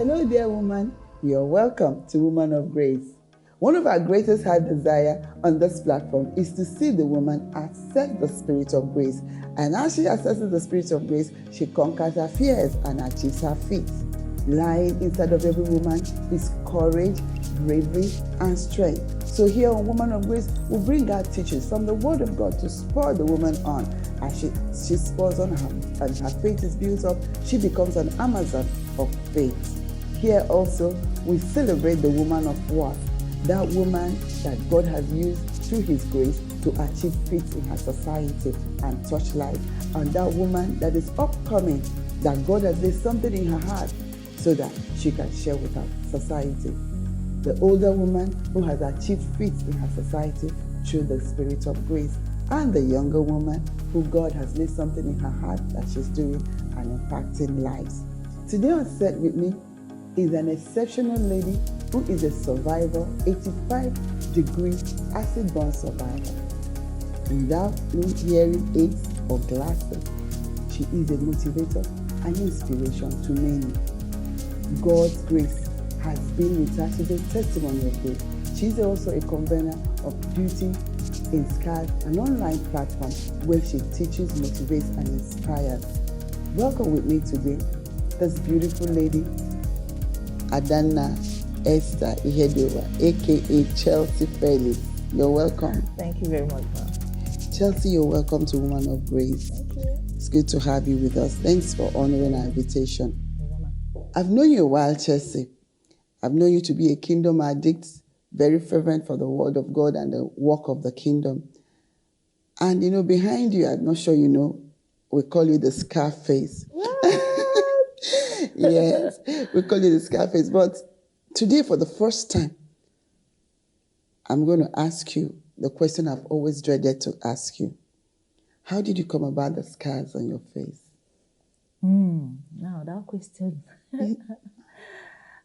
Hello, dear woman. You're welcome to Woman of Grace. One of our greatest heart desire on this platform is to see the woman access the spirit of grace. And as she accesses the spirit of grace, she conquers her fears and achieves her feats. Lying inside of every woman is courage, bravery, and strength. So here on Woman of Grace, we bring out teachings from the Word of God to spur the woman on. As she spurs on her and her faith is built up, she becomes an Amazon of faith. Here also, we celebrate the woman of worth, that woman that God has used through His grace to achieve feats in her society and touch life, and that woman that is upcoming, that God has laid something in her heart so that she can share with her society. The older woman who has achieved feats in her society through the spirit of grace, and the younger woman who God has laid something in her heart that she's doing and impacting lives. Today on set with me is an exceptional lady who is a survivor, 85-degree acid-burn survivor. Without hearing aids or glasses, she is a motivator and inspiration to many. God's grace has been with her. She's a testimony of grace. She's also a convener of Beauty in Scars, an online platform where she teaches, motivates, and inspires. Welcome with me today, this beautiful lady, Adanna Esther Ihediowa, aka Chelsea Felix. You're welcome. Thank you very much, ma'am. Chelsea, you're welcome to Woman of Grace. Thank you. It's good to have you with us. Thanks for honoring our invitation. I've known you a while, Chelsea. I've known you to be a kingdom addict, very fervent for the word of God and the work of the kingdom. And behind you, I'm not sure you know, we call you the Scarface. Yes, we call you the Scarface. But today, for the first time, I'm going to ask you the question I've always dreaded to ask you. How did you come about the scars on your face? Now, that question.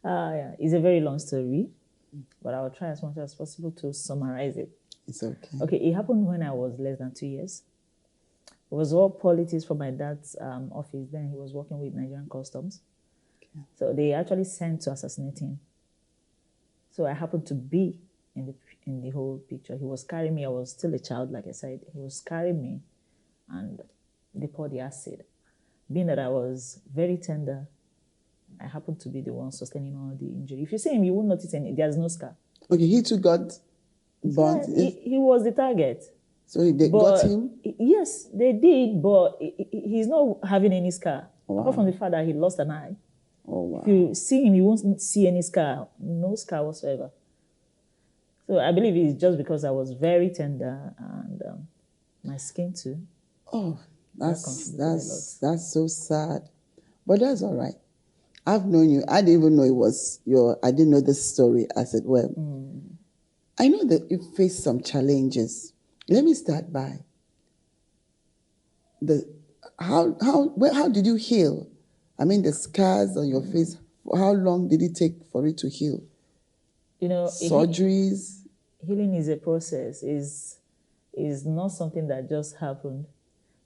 Yeah, it's a very long story, but I'll try as much as possible to summarize it. It's okay. Okay, it happened when I was less than 2 years. It was all politics from my dad's office. Then he was working with Nigerian Customs. Okay. So they actually sent to assassinate him. So I happened to be in the whole picture. He was carrying me. I was still a child, like I said. He was carrying me, and they poured the acid. Being that I was very tender, I happened to be the one sustaining all the injury. If you see him, you won't notice any. There's no scar. Okay, he too got burnt. Yeah, he was the target. So they got him? Yes, they did, but he's not having any scar. Wow. Apart from the fact that he lost an eye. Oh, wow. If you see him, you won't see any scar. No scar whatsoever. So I believe it's just because I was very tender and my skin too. Oh, that's so sad. But that's all right. I've known you. I didn't even know I didn't know this story as it were. I know that you faced some challenges. Let me start by how did you heal? I mean, the scars on your face, how long did it take for it to heal? Surgeries? Healing is a process, is not something that just happened.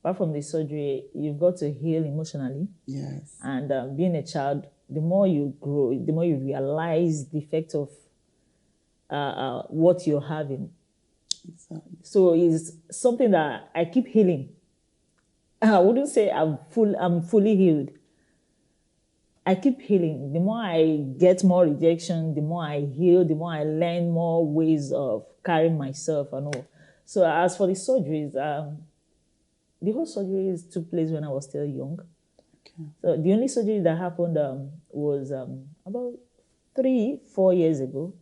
Apart from the surgery, you've got to heal emotionally. Yes. And being a child, the more you grow, the more you realize the effect of what you're having. Exactly. So it's something that I keep healing. I wouldn't say I'm fully healed. I keep healing. The more I get more rejection, the more I heal, the more I learn more ways of carrying myself and all. So as for the surgeries, the whole surgery took place when I was still young. Okay. So the only surgery that happened was about 3-4 years ago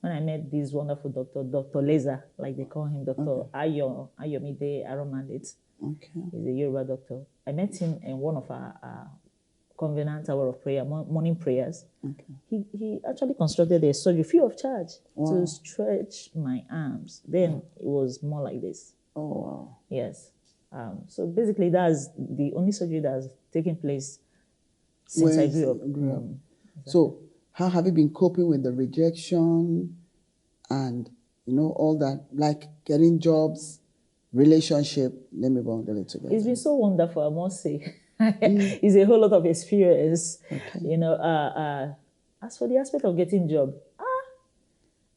when I met this wonderful doctor, Dr. Leza, like they call him, Dr. Ayomide Aromandit. Okay. He's a Yoruba doctor. I met him in one of our Covenant Hour of Prayer, morning prayers. Okay. He actually constructed a surgery free of charge to stretch my arms. Then it was more like this. Oh, wow. Yes. So basically, that's the only surgery that has taken place since I grew up. Exactly. So how have you been coping with the rejection and, all that, like getting jobs, relationship? Let me bundle it together. It's been so wonderful, I must say. It's a whole lot of experience. Okay. As for the aspect of getting job,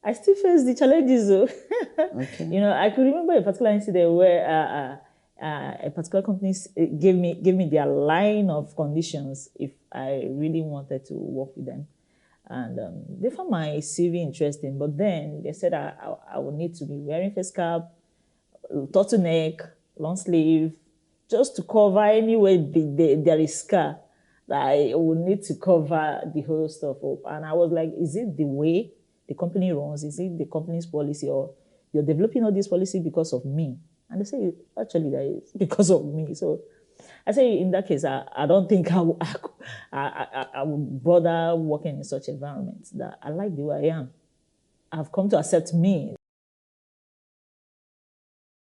I still face the challenges though. Okay. You know, I could remember a particular incident where a particular company gave me their line of conditions if I really wanted to work with them. And they found my CV interesting, but then they said I would need to be wearing face cap, turtleneck, long sleeve, just to cover anywhere there is scar. That I would need to cover the whole stuff up. And I was like, is it the way the company runs? Is it the company's policy, or you're developing all this policy because of me? And they say, actually, that is because of me. So I say, in that case, I don't think I would bother working in such environments. That I like the way I am. I've come to accept me.